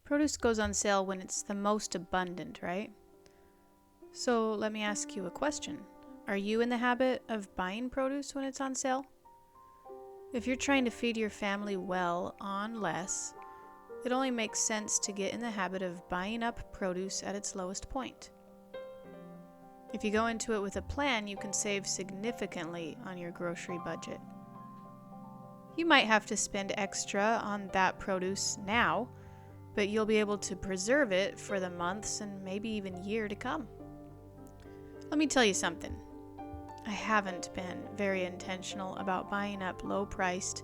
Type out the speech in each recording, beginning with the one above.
Produce goes on sale when it's the most abundant, right? So let me ask you a question. Are you in the habit of buying produce when it's on sale? If you're trying to feed your family well on less, it only makes sense to get in the habit of buying up produce at its lowest point. If you go into it with a plan, you can save significantly on your grocery budget. You might have to spend extra on that produce now, but you'll be able to preserve it for the months and maybe even year to come. Let me tell you something. I haven't been very intentional about buying up low-priced,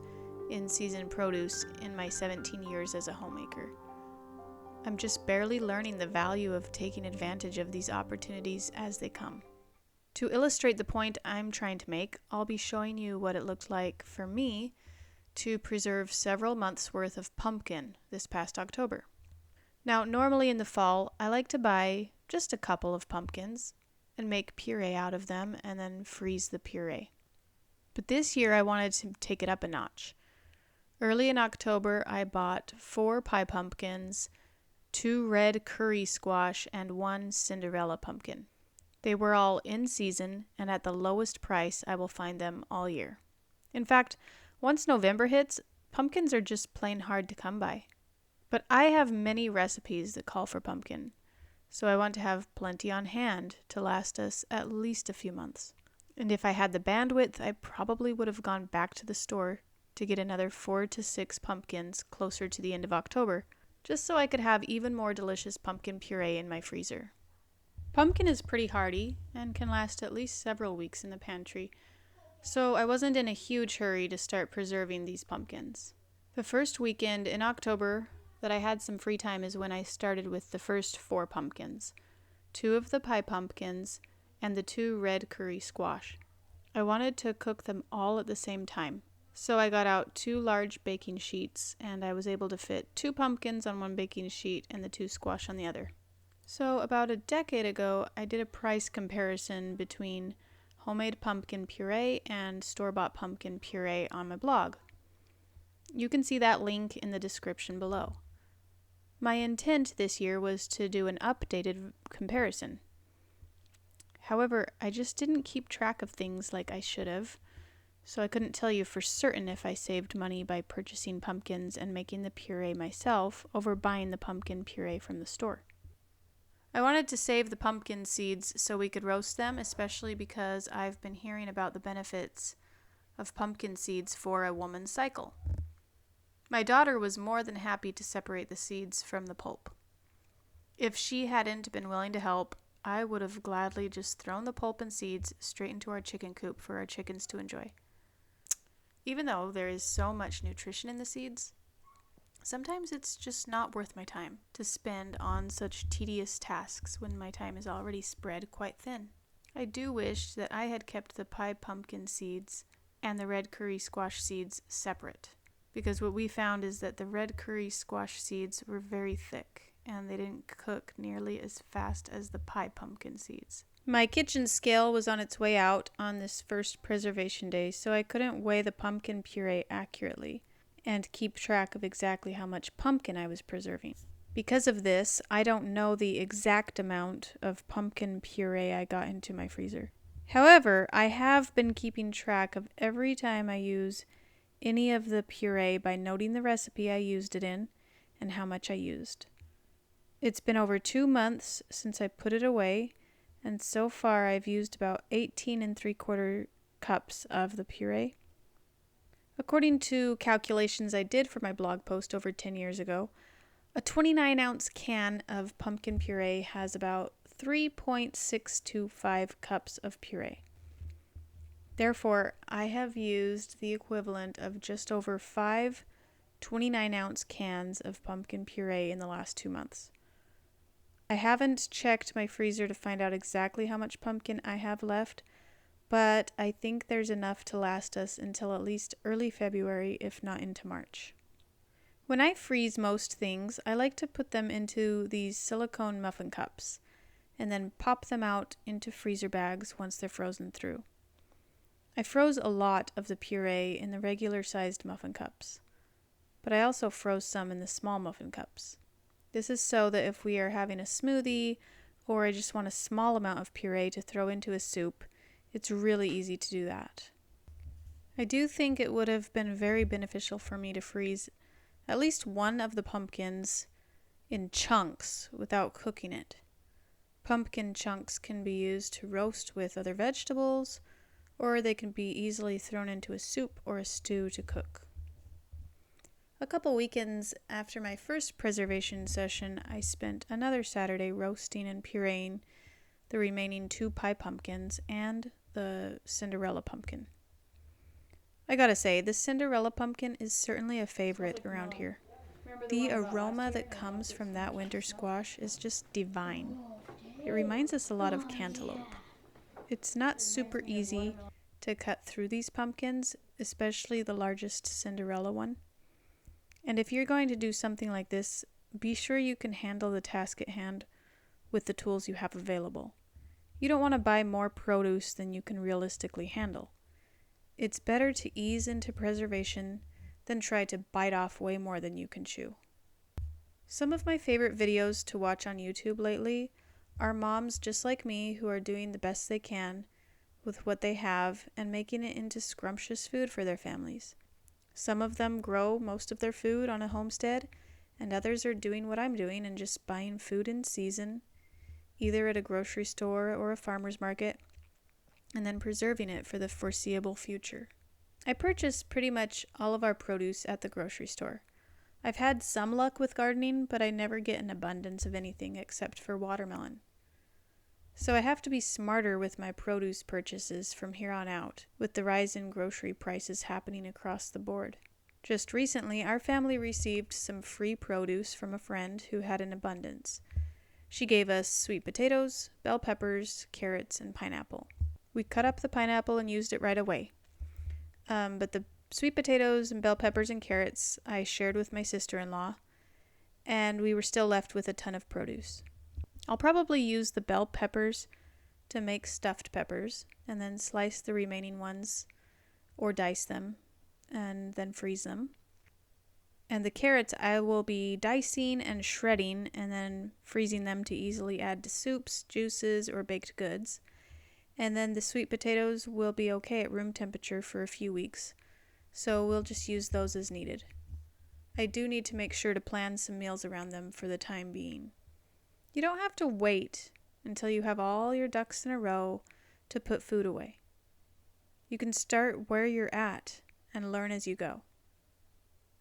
in-season produce in my 17 years as a homemaker. I'm just barely learning the value of taking advantage of these opportunities as they come. To illustrate the point I'm trying to make, I'll be showing you what it looked like for me to preserve several months' worth of pumpkin this past October. Now, normally in the fall, I like to buy just a couple of pumpkins and make puree out of them and then freeze the puree. But this year I wanted to take it up a notch. Early in October, I bought 4 pie pumpkins, 2 red curry squash, and 1 Cinderella pumpkin. They were all in season and at the lowest price I will find them all year. In fact, once November hits, pumpkins are just plain hard to come by. But I have many recipes that call for pumpkin, so I want to have plenty on hand to last us at least a few months. And if I had the bandwidth, I probably would have gone back to the store to get another 4 to 6 pumpkins closer to the end of October, just so I could have even more delicious pumpkin puree in my freezer. Pumpkin is pretty hardy and can last at least several weeks in the pantry, so I wasn't in a huge hurry to start preserving these pumpkins. The first weekend in October that I had some free time is when I started with the first 4 pumpkins, 2 of the pie pumpkins and the 2 red curry squash. I wanted to cook them all at the same time, so I got out 2 large baking sheets and I was able to fit 2 pumpkins on one baking sheet and the 2 squash on the other. So about a decade ago, I did a price comparison between homemade pumpkin puree and store-bought pumpkin puree on my blog. You can see that link in the description below. My intent this year was to do an updated comparison. However, I just didn't keep track of things like I should have, so I couldn't tell you for certain if I saved money by purchasing pumpkins and making the puree myself over buying the pumpkin puree from the store. I wanted to save the pumpkin seeds so we could roast them, especially because I've been hearing about the benefits of pumpkin seeds for a woman's cycle. My daughter was more than happy to separate the seeds from the pulp. If she hadn't been willing to help, I would have gladly just thrown the pulp and seeds straight into our chicken coop for our chickens to enjoy. Even though there is so much nutrition in the seeds, sometimes it's just not worth my time to spend on such tedious tasks when my time is already spread quite thin. I do wish that I had kept the pie pumpkin seeds and the red curry squash seeds separate, because what we found is that the red curry squash seeds were very thick and they didn't cook nearly as fast as the pie pumpkin seeds. My kitchen scale was on its way out on this first preservation day, so I couldn't weigh the pumpkin puree accurately and keep track of exactly how much pumpkin I was preserving. Because of this, I don't know the exact amount of pumpkin puree I got into my freezer. However, I have been keeping track of every time I use any of the puree by noting the recipe I used it in and how much I used. It's been over 2 months since I put it away, and so far I've used about 18 3/4 cups of the puree. According to calculations I did for my blog post over 10 years ago, a 29-ounce can of pumpkin puree has about 3.625 cups of puree. Therefore, I have used the equivalent of just over 5 29-ounce cans of pumpkin puree in the last 2 months. I haven't checked my freezer to find out exactly how much pumpkin I have left, but I think there's enough to last us until at least early February, if not into March. When I freeze most things, I like to put them into these silicone muffin cups and then pop them out into freezer bags once they're frozen through. I froze a lot of the puree in the regular sized muffin cups, but I also froze some in the small muffin cups. This is so that if we are having a smoothie or I just want a small amount of puree to throw into a soup, it's really easy to do that. I do think it would have been very beneficial for me to freeze at least one of the pumpkins in chunks without cooking it. Pumpkin chunks can be used to roast with other vegetables, or they can be easily thrown into a soup or a stew to cook. A couple weekends after my first preservation session, I spent another Saturday roasting and pureeing the remaining 2 pie pumpkins and the Cinderella pumpkin. I gotta say, the Cinderella pumpkin is certainly a favorite around here. The aroma that comes from that winter squash is just divine. It reminds us a lot of cantaloupe. It's not super easy to cut through these pumpkins, especially the largest Cinderella one. And if you're going to do something like this, be sure you can handle the task at hand with the tools you have available. You don't want to buy more produce than you can realistically handle. It's better to ease into preservation than try to bite off way more than you can chew. Some of my favorite videos to watch on YouTube lately are moms just like me who are doing the best they can with what they have and making it into scrumptious food for their families. Some of them grow most of their food on a homestead, and others are doing what I'm doing and just buying food in season, either at a grocery store or a farmer's market, and then preserving it for the foreseeable future. I purchase pretty much all of our produce at the grocery store. I've had some luck with gardening, but I never get an abundance of anything except for watermelon. So I have to be smarter with my produce purchases from here on out, with the rise in grocery prices happening across the board. Just recently, our family received some free produce from a friend who had an abundance. She gave us sweet potatoes, bell peppers, carrots, and pineapple. We cut up the pineapple and used it right away. But the sweet potatoes and bell peppers and carrots I shared with my sister-in-law, and we were still left with a ton of produce. I'll probably use the bell peppers to make stuffed peppers and then slice the remaining ones or dice them and then freeze them. And the carrots I will be dicing and shredding and then freezing them to easily add to soups, juices, or baked goods. And then the sweet potatoes will be okay at room temperature for a few weeks, so we'll just use those as needed. I do need to make sure to plan some meals around them for the time being. You don't have to wait until you have all your ducks in a row to put food away. You can start where you're at and learn as you go.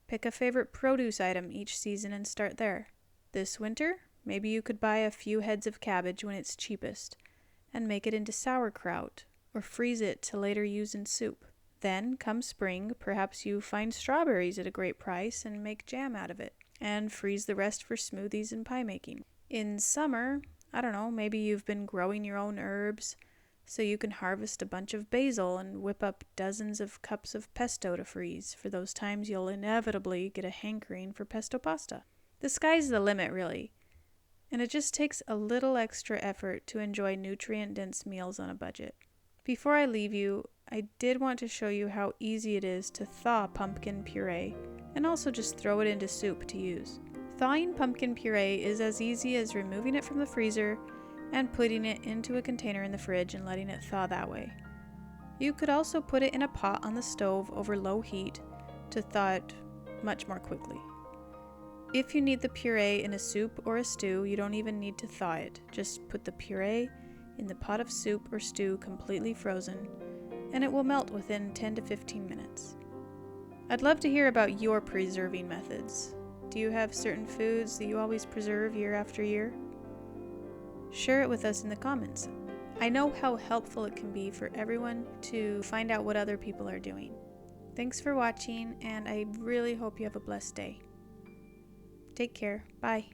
Pick a favorite produce item each season and start there. This winter, maybe you could buy a few heads of cabbage when it's cheapest and make it into sauerkraut or freeze it to later use in soup. Then, come spring, perhaps you find strawberries at a great price and make jam out of it, and freeze the rest for smoothies and pie making. In summer, I don't know, maybe you've been growing your own herbs, so you can harvest a bunch of basil and whip up dozens of cups of pesto to freeze for those times you'll inevitably get a hankering for pesto pasta. The sky's the limit, really, and it just takes a little extra effort to enjoy nutrient-dense meals on a budget. Before I leave you, I did want to show you how easy it is to thaw pumpkin puree and also just throw it into soup to use. Thawing pumpkin puree is as easy as removing it from the freezer and putting it into a container in the fridge and letting it thaw that way. You could also put it in a pot on the stove over low heat to thaw it much more quickly. If you need the puree in a soup or a stew, you don't even need to thaw it. Just put the puree in the pot of soup or stew completely frozen, and it will melt within 10 to 15 minutes. I'd love to hear about your preserving methods. Do you have certain foods that you always preserve year after year? Share it with us in the comments. I know how helpful it can be for everyone to find out what other people are doing. Thanks for watching, and I really hope you have a blessed day. Take care. Bye.